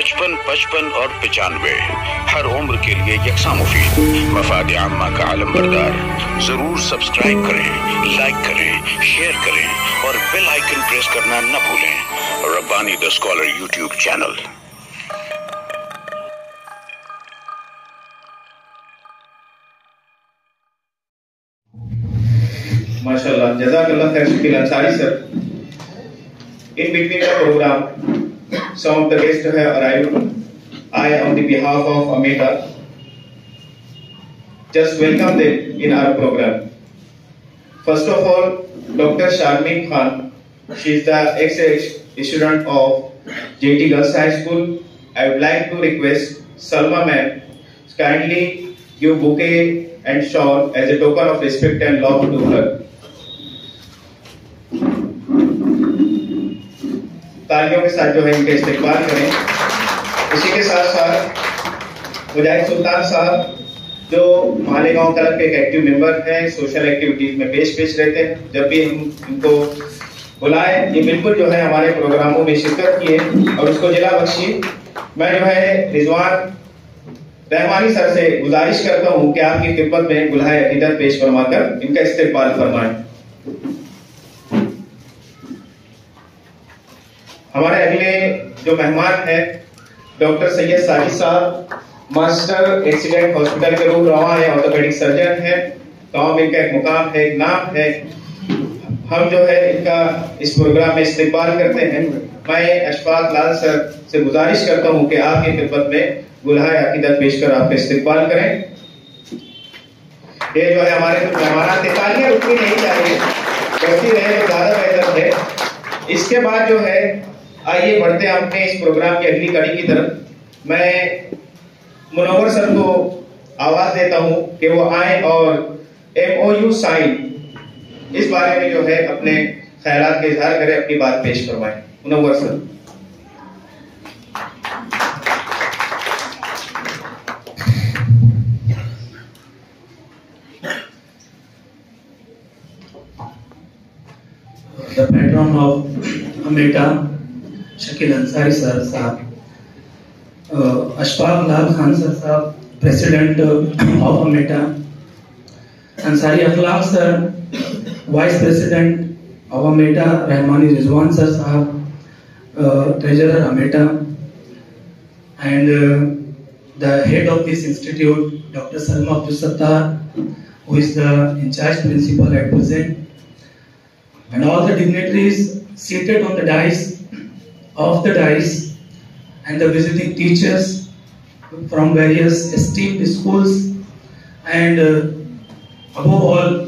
55, 55 और 95 हर उम्र के लिए यकसा मुफीद। मफाद आम्मा का आलम बरदार। जरूर सब्सक्राइब करें, लाइक करें, शेयर करें और बेल आइकन प्रेस करना न भूलें। Rabbani the scholar YouTube channel. माशाअल्लाह, जज़ाकल्लाह खैर Shakeel Ansari sir. In between the program, some of the guests have arrived. I, on the behalf of Ameta, just welcome them in our program. First of all, Dr. Sharmeen Khan, she is the ex-student of JT Girls High School. I would like to request Salma ma'am kindly give bouquet and shawl as a token of respect and love to her. तालियों के साथ जो है इनका इस्तेमाल करें। इसी के साथ साथ मुजाहिद सुल्तान साहब जो मालेगांव क्लब के एक एक्टिव मेंबर हैं, सोशल एक्टिविटीज में पेश रहते हैं। जब भी हम इनको बुलाएं ये बिल्कुल जो है हमारे प्रोग्रामों में शिरकत किए और उसको जिला बख्शी। मैं जो है रिजवान रहमानी सर से गुजारिश करता हूँ कि आपकी खिदमत में गुलहाए अकीदत पेश फरमाकर इनका इस्तेमाल फरमाएं। हमारे अगले जो मेहमान हैं डॉक्टर सैयद साजिद साहब, मास्टर एक्सीडेंट हॉस्पिटल के रूह रवा है, ऑर्थोपेडिक सर्जन है। गांव में इनका एक मुकाम है, एक नाम है। हम जो है इनका इस प्रोग्राम में इस्तेमाल करते हैं। मैं अशफाक लाल सर से गुजारिश करता हूं कि आपकी खिदमत में गुलहाए अकीदत पेश कर आपका इस्तेमाल करें। ये जो है हमारे कुछ मेहमान थे, तालियां रुकनी नहीं चाहिए, बढ़ती रहे तो ज्यादा बेहतर है। इसके बाद जो है आइए बढ़ते हैं अपने इस प्रोग्राम की अगली कड़ी की तरफ। मैं मुनव्वर सर को आवाज देता हूं कि वो आए और MOU साइन इस बारे में जो है अपने ख्यालात का इजहार करें, अपनी बात पेश करवाएं। Munawwar sir. The patron of Ameta, Shakeel Ansari sir साहब, अशफाक लाल खान सर साहब, president of Ameta, Ansari Akhlaq sir, vice president of Ameta, Rahmani Rizwan sir साहब, treasurer Ameta, and the head of this institute, Dr. Salma Abdul Sattar, who is the in charge principal at present, and all the dignitaries seated on the dais, and the visiting teachers from various esteemed schools, and above all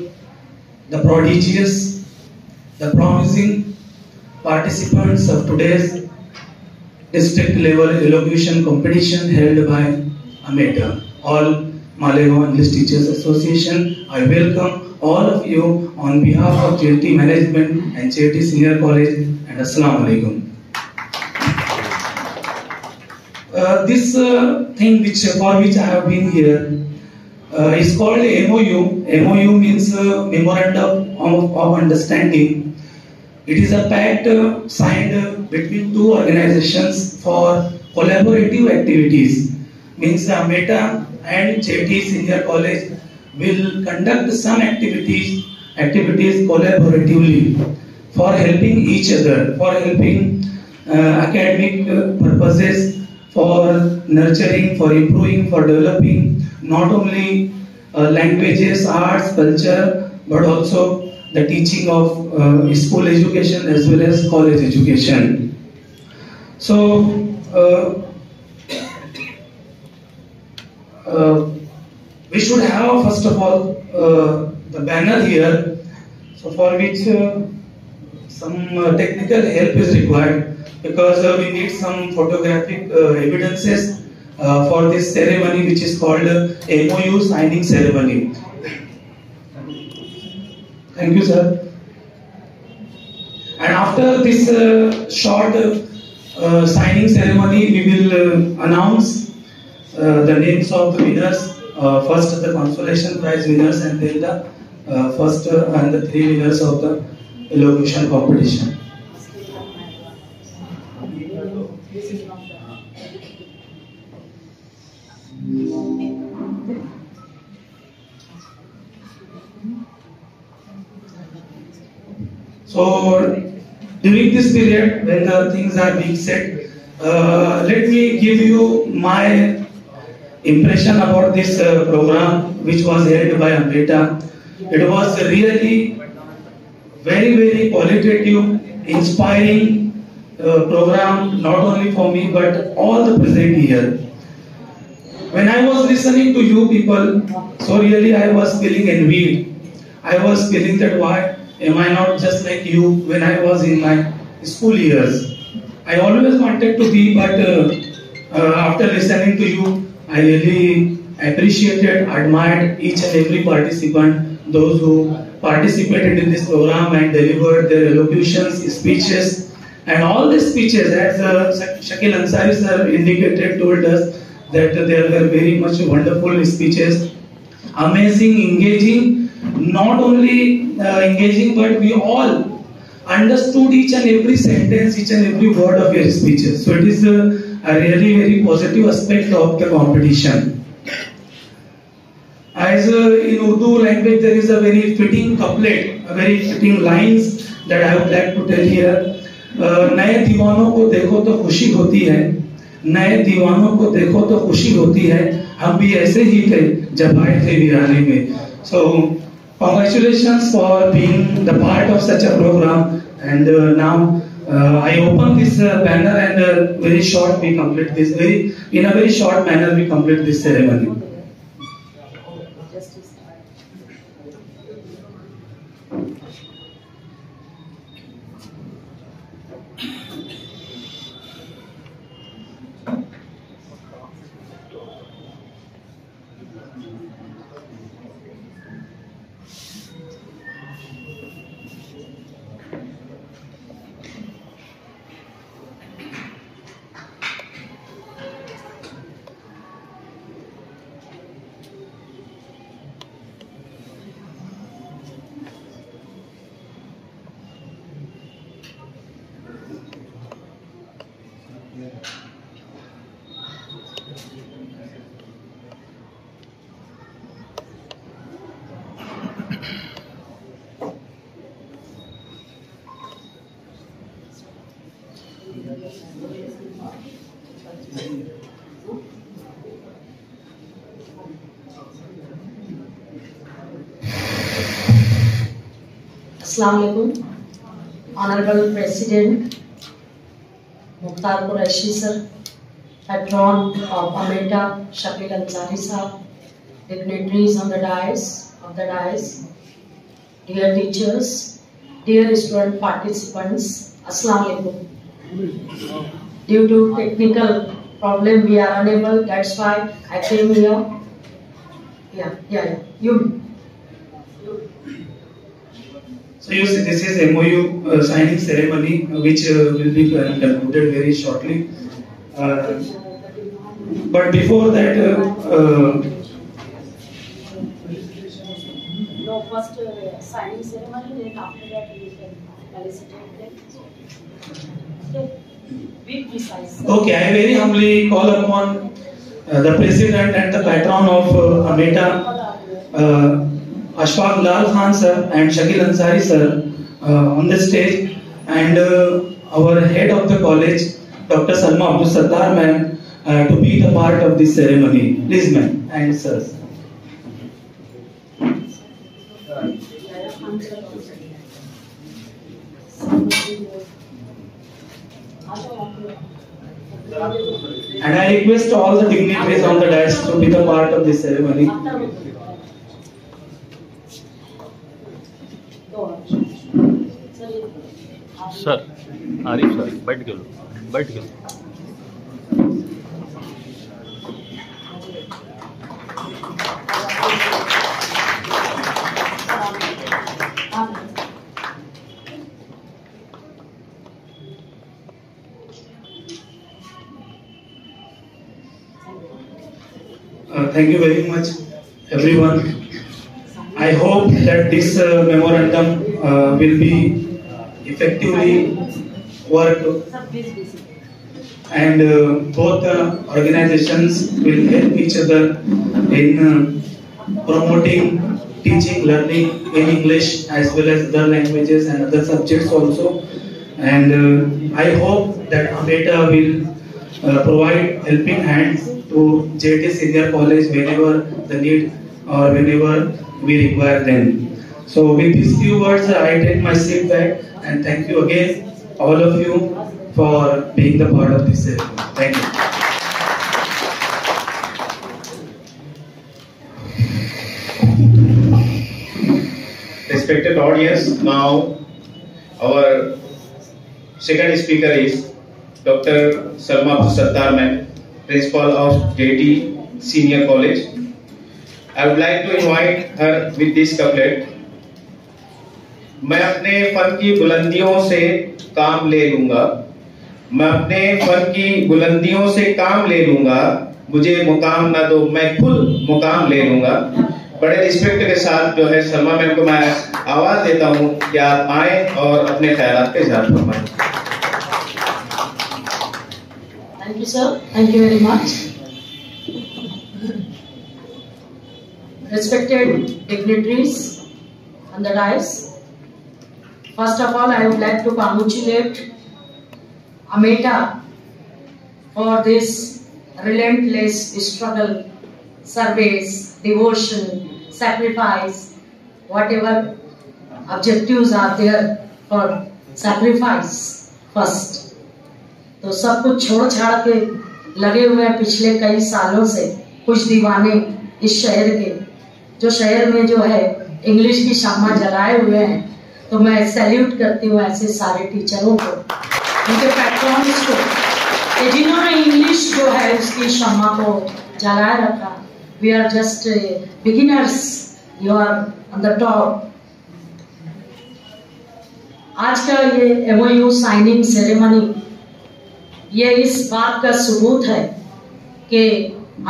the prodigious, the promising participants of today's district level elocution competition held by Ameta, all Malegaon English Teachers Association. I welcome all of you on behalf of JT Management and JT Senior College, and Assalamu Alaikum. This thing for which I have been here is called MOU. MOU means Memorandum of Understanding. It is a pact signed between two organizations for collaborative activities. Means Ameta and JT Senior College will conduct some activities collaboratively for helping each other, for helping academic purposes, for nurturing, for improving, for developing not only languages, arts, culture, but also the teaching of school education as well as college education. So we should have first of all the banner here, so for which some technical help is required, because we need some photographic evidences for this ceremony, which is called MOU signing ceremony. Thank you, sir. And after this short signing ceremony, we will announce the names of the winners. First the consolation prize winners, and then the first and the 3 winners of the elocution competition. This is not So during this period when the things are being said, let me give you my impression about this program which was held by AMBETA. It was really very qualitative, inspiring program, not only for me but all the present here. When I was listening to you people, so really I was feeling envied. I was feeling that why am I not just like you when I was in my school years. I always wanted to be, but after listening to you, I really appreciated, admired each and every participant, those who participated in this program and delivered their elocutions, speeches, and all the speeches, as Shakil Ansari sir indicated, told us that there were very much wonderful speeches, amazing, engaging, not only engaging, but we all understood each and every sentence, each and every word of your speeches. So it is a really very positive aspect of the competition. As in Urdu language, there is a very fitting couplet, a very fitting lines that I would like to tell here. नए दीवानों को देखो तो खुशी होती है, नए दीवानों को देखो तो खुशी होती है, हम भी ऐसे ही थे जब आए थे वीराने में. So congratulations for being the part of such a program. And now I open this banner and very short we complete this. In a very short manner we complete this ceremony. Assalamualaikum, Honorable President Mukhtar Qureshi sir, Patron of AMBETA Shakil Ansari sir, dignitaries on the dais, dear teachers, dear student participants, Assalamualaikum. Due to technical problem, we are unable. That's why I came here. You. So you see, this is MOU signing ceremony, which will be concluded very shortly. But before that, no, first signing ceremony, then after that we can felicitate them. Okay, be precise. Okay, I very humbly call upon the president and the patron of AMBETA, Ashfaq Lal Khan sir and Shakil Ansari sir on the stage, and our head of the college, Dr. Salma Abdul Sattar ma'am, to be the part of this ceremony. Please ma'am and sirs. And I request all the dignitaries on the dais to be the part of this ceremony. Sir Arif sir बैठ के लो Thank you very much, everyone. I hope that this memorandum will be effectively work. and both the organizations will help each other in promoting teaching, learning in English as well as other languages and other subjects also. And I hope that AMETA will provide helping hands to JT Senior College whenever the need or whenever we require them. So with these few words, I take my seat back and thank you again, all of you, for being the part of this ceremony. Thank you. Respected audience, now our second speaker is Dr. Salma Sattar Ma'am, Principal of JT Senior College. I would like to invite her with this couplet. मैं अपने fun की बुलंदियों से काम ले लूंगा, मैं अपने fun की बुलंदियों से काम ले लूंगा, मुझे मुकाम ना दो मैं खुद मुकाम ले लूंगा। बड़े रिस्पेक्ट के साथ जो है सलमा मैम को मैं आवाज देता हूं कि आप आए और अपने ख्यालात के इज़हार फरमाएं। Thank you, sir. Thank you very much. Respected dignitaries on the dais. First of all, I would like to congratulate AMETA for this relentless struggle, service, devotion, sacrifice, whatever objectives are there for sacrifice first. तो सब कुछ छोड़ छाड़ के लगे हुए हैं पिछले कई सालों से कुछ दीवाने इस शहर के, जो शहर में जो है इंग्लिश की शामा जलाए हुए हैं। तो मैं सैल्यूट करती हूँ ऐसे सारे टीचरों को, उनके पैट्रॉन्स को, कि जिन्होंने इंग्लिश जो है उसकी शामा को जलाए रखा। We are just beginners, you are on the top. आज का ये MOU साइनिंग सेरेमनी ये इस बात का सबूत है कि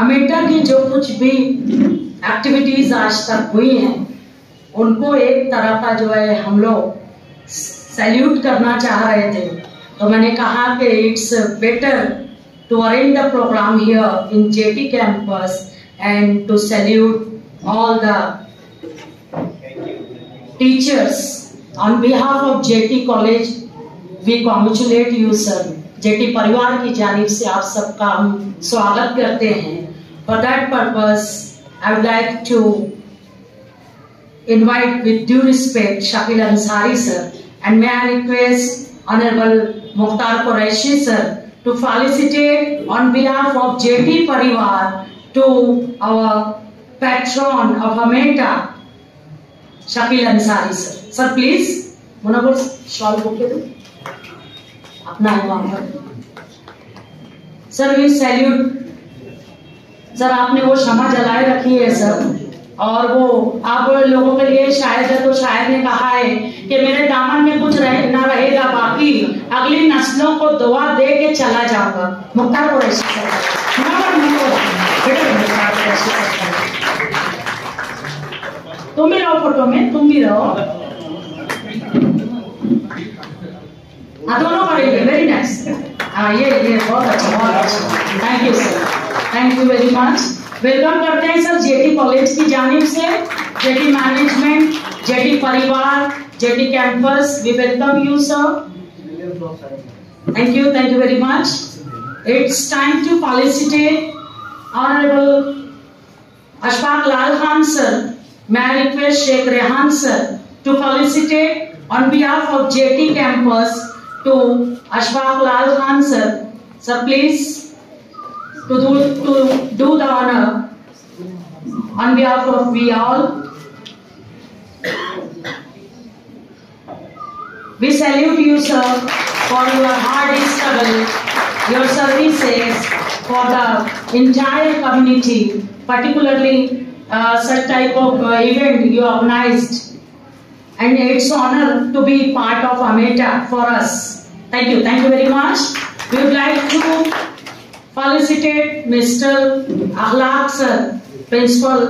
AMETA की जो कुछ भी एक्टिविटीज आज तक हुई हैं उनको एक तरह का जो है हम लोग सैल्यूट करना चाह रहे थे। तो मैंने कहा कि it's better to arrange the program here in JT campus and to salute all the teachers on behalf of JT college. We congratulate you sir. JT परिवार की जानिब से आप सबका हम स्वागत करते हैं। For that purpose I would like to invite with due respect Shakil Ansari sir, and may I request Honorable Mukhtar Qureshi sir to felicitate on behalf of JT Parivar to our patron of AMETA, Shakil Ansari sir. Sir please, Honorable shawl bouquet दो अपना है वहाँ पर। Sir we salute sir, आपने वो क्षमा जलाए रखी है सर, और वो आप लोगों के लिए शायद है, तो शायद ने कहा है कि मेरे दामन में कुछ ना रहेगा बाकी, अगली नस्लों को दुआ दे के चला जाऊंगा। मुख्तार कुरैशी तुम भी रहो फोटो में, तुम भी रहो। हाँ दोनों करेंगे, वेरी नाइस। हाँ ये बहुत अच्छा, बहुत अच्छा। Thank you sir, thank you very much. Welcome करते हैं सर JT कॉलेज की जानिब से, JT मैनेजमेंट, JT परिवार, JT campus. We welcome you sir. Thank you very much. It's time to felicitate honourable Ashfaq Lal Khan sir. may I request Sheikh Rehan sir to felicitate on behalf of JT campus to Ashfaq Lal Khan sir. Sir please to do the honor on behalf of we all. We salute you sir for your hard struggle, your services for the entire community, particularly such type of event you organized, and it's honor to be part of AMETA for us. Thank you very much. We would like to felicitate Mr. Akhlaq sir, Principal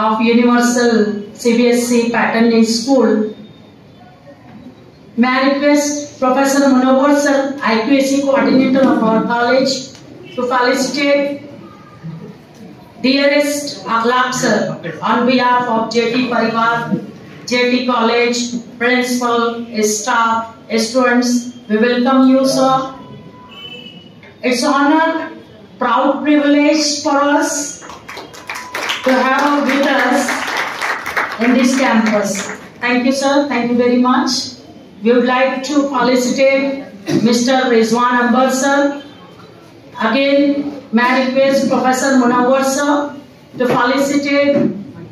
of Universal CBSE Pattern School. may I request Professor Munawar sir, IQAC coordinator of our college, to felicitate dearest Akhlaq sir on behalf of JT Parivar, JT College, principal, staff, students. We welcome you, sir. It's honor, proud privilege for us to have with us in this campus. Thank you, sir. Thank you very much. We would like to felicitate Mr. Rizwan Ambar, sir. Again, may I request Professor Munawar, sir, to felicitate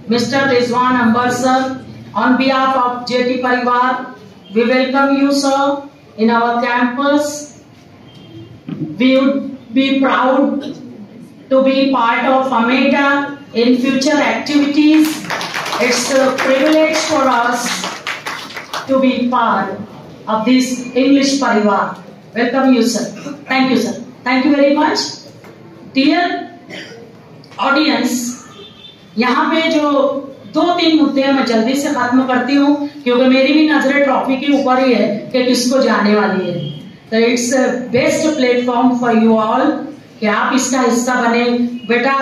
Mr. Rizwan Ambar, sir, on behalf of JT Parivar. We welcome you, sir, in our campus. We would be proud to be part of AMETA in future activities. It's a privilege for us to be part of this English Parivar. Welcome you, sir. Thank you, sir. Thank you very much. Dear audience, यहाँ पे जो 2-3 मुद्दे मैं जल्दी से खत्म करती हूँ, क्योंकि मेरी भी नजरें ट्रॉफी के ऊपर ही है कि किसको जाने वाली है। तो it's best platform for you all कि आप इसका हिस्सा बने। बेटा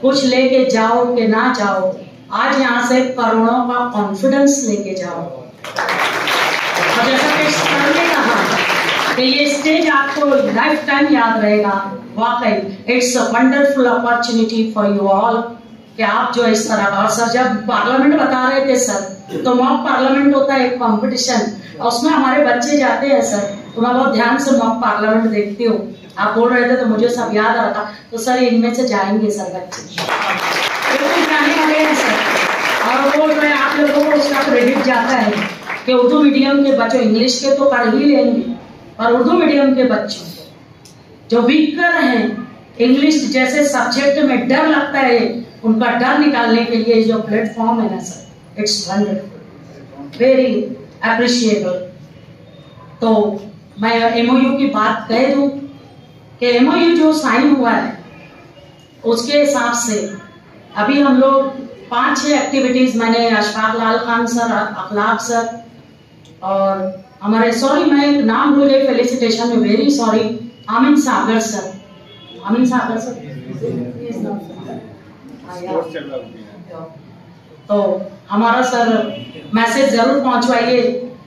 कुछ लेके जाओ कि ना जाओ, आज यहाँ से करोड़ों का कॉन्फिडेंस लेके जाओ। और जैसा कि सर ने कहा कि ये स्टेज आपको लाइफ टाइम याद रहेगा, वाकई it's a wonderful opportunity for you all कि आप जो इस तरह का। और सर जब पार्लियामेंट बता रहे थे सर, तो मॉक पार्लियामेंट होता है एक कंपटीशन, और उसमें हमारे बच्चे जाते हैं सर, तो मैं बहुत ध्यान से मॉक पार्लियामेंट देखती हूँ। आप बोल रहे थे तो मुझे सब याद आ रहा था। तो सर इनमें से जाएंगे सर बच्चे, बिल्कुल जाने वाले हैं सर। और बोल रहे आप लोगों को उसका क्रेडिट जाता है कि उर्दू मीडियम के बच्चों इंग्लिश के तो कर ही लेंगे, और उर्दू मीडियम के बच्चों जो वीकर हैं, इंग्लिश जैसे सब्जेक्ट में डर लगता है, उनका डर निकालने के लिए जो प्लेटफॉर्म है ना sir, it's wonderful, very appreciable. तो मैं एमओयू की बात कह दूं कि एमओयू जो साइन हुआ है उसके हिसाब से अभी हम लोग 5-6 एक्टिविटीज, मैंने अशफाक लाल खान सर, अखलाक सर, और हमारे, सॉरी मैं एक नाम भूल गई, फेलिसिटेशन में वेरी सॉरी, आमिन सागर सर, आमिन सागर सर तो हमारा सर मैसेज जरूर पहुंचवाइए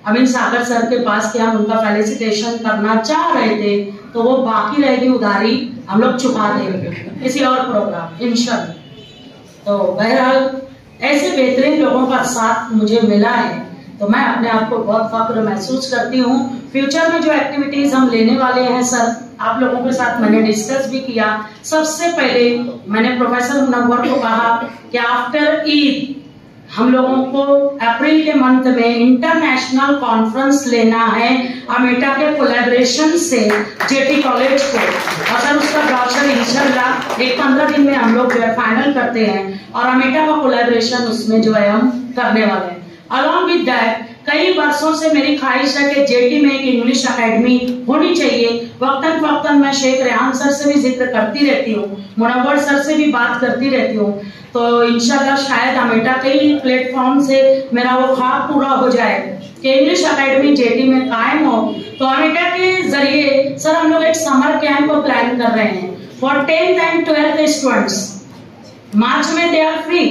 अमीन सागर सर के पास कि हम उनका फेलिसिटेशन करना चाह रहे थे, तो वो बाकी रहेगी उधारी, हम लोग चुका देंगे किसी और प्रोग्राम इंशाल्लाह। तो बहरहाल ऐसे बेहतरीन लोगों का साथ मुझे मिला है, तो मैं अपने आप को बहुत फख्र महसूस करती हूँ। फ्यूचर में जो एक्टिविटीज हम लेने वाले हैं सर, आप लोगों के साथ मैंने डिस्कस भी किया। सबसे पहले मैंने प्रोफेसर मुनव्वर को कहा कि आफ्टर ईद हम लोगों को अप्रैल के मंथ में इंटरनेशनल कॉन्फ्रेंस लेना है अमेटा के कोलैबोरेशन से जेटी कॉलेज को, और सर उसका ब्राउचर इंशाल्लाह एक 15 दिन में हम लोग जो है फाइनल करते हैं, और अमेटा का कोलैबोरेशन उसमें जो है हम करने वाले हैं। अलॉन्ग विद दैट कई वर्षों से मेरी ख्वाहिश है कि जेटी में एक इंग्लिश एकेडमी होनी चाहिए। वक्तन वक्तन मैं शेख रेहान सर से भी जिक्र करती रहती हूँ, मुनव्वर सर से भी बात करती रहती हूँ, तो इंशाल्लाह शायद अमेटा के ही प्लेटफॉर्म से मेरा वो ख्वाब पूरा हो जाए कि इंग्लिश एकेडमी जेटी में कायम हो। तो अमेटा के जरिए सर हम लोग एक समर कैंप प्लान कर रहे हैं for 10th and 12th students. March में they are free,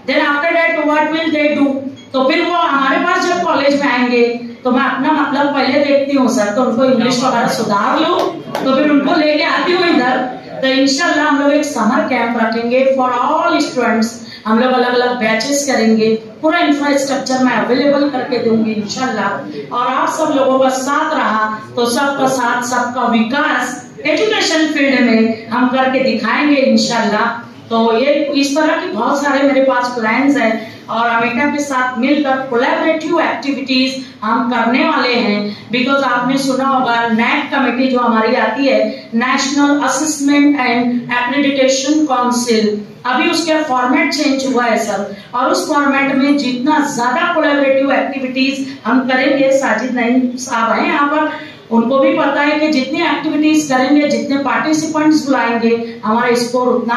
then after that what will they do, तो फिर वो हमारे पास जब कॉलेज में आएंगे तो मैं अपना मतलब पहले देखती हूँ सर, तो उनको इंग्लिश वगैरह सुधार लो, तो फिर उनको लेके आती हूँ इधर। तो इंशाल्लाह हम लोग एक समर कैंप रखेंगे फॉर ऑल स्टूडेंट्स, हम लोग अलग अलग बैचेस करेंगे, पूरा इंफ्रास्ट्रक्चर मैं अवेलेबल करके दूंगी इंशाल्लाह। और आप सब लोगों का साथ रहा तो सबका साथ, सबका विकास एजुकेशन फील्ड में हम करके दिखाएंगे इंशाल्लाह। तो ये इस तरह की बहुत सारे मेरे पास प्लान्स हैं, और अमेटा के साथ मिलकर कोलैबोरेटिव एक्टिविटीज हम करने वाले हैं। बिकॉज आपने सुना होगा नेट कमेटी जो हमारी आती है, national assessment and accreditation council, अभी उसका फॉर्मेट चेंज हुआ है सर, और उस फॉर्मेट में जितना ज्यादा कोलैबोरेटिव एक्टिविटीज हम करेंगे, साजिद नईम साहब हैं यहाँ पर, उनको भी पता है कि जितनी एक्टिविटीज करेंगे, जितने पार्टिसिपेंट्स बुलाएंगे, हमारा स्कोर उतना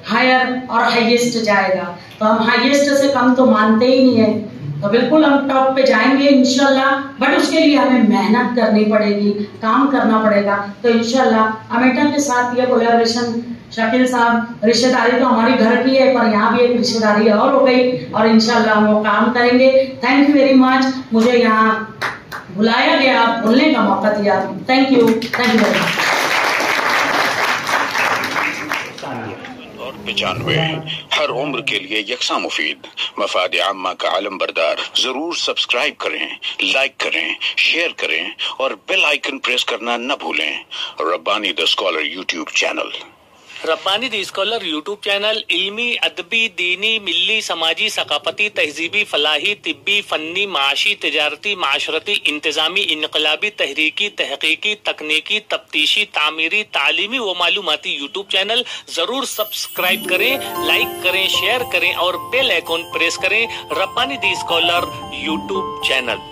हायर और हाईएस्ट जाएगा। तो हम हाईएस्ट से कम तो मानते ही नहीं है, तो बिल्कुल हम टॉप पे जाएंगे इंशाल्लाह, बट उसके लिए हमें मेहनत करनी पड़ेगी, काम करना पड़ेगा। तो इंशाल्लाह अमेटा के साथ ये कोलैबोरेशन, शकील साहब, रिश्तेदारी तो हमारी घर की है, पर यहाँ भी एक रिश्तेदारी और हो गई, और इंशाल्लाह हम वो काम करेंगे। थैंक यू वेरी मच, मुझे यहाँ बुलाया गया, बोलने का मौका दिया। Thank you very much. और 95 हर उम्र के लिए यकसा मुफीद, मफाद आम्मा का आलम बरदार। जरूर सब्सक्राइब करें, लाइक करें, शेयर करें और बेल आइकन प्रेस करना न भूलें। Rabbani the scholar YouTube channel. Rabbani the scholar YouTube channel इल्मी, अदबी, दीनी, मिल्ली, समाजी, सकाफती, तहजीबी, फलाही, तिब्बी, फन्नी, माशी, तिजारती, माशरती, इंतजामी, इनकलाबी, तहरीकी, तहकीकी, तकनीकी, तफ्तीशी, तामीरी, तालीमी व मालूमाती यूट्यूब चैनल जरूर सब्सक्राइब करें, लाइक करें, शेयर करें और बेल आइकन प्रेस करें। Rabbani the scholar YouTube channel.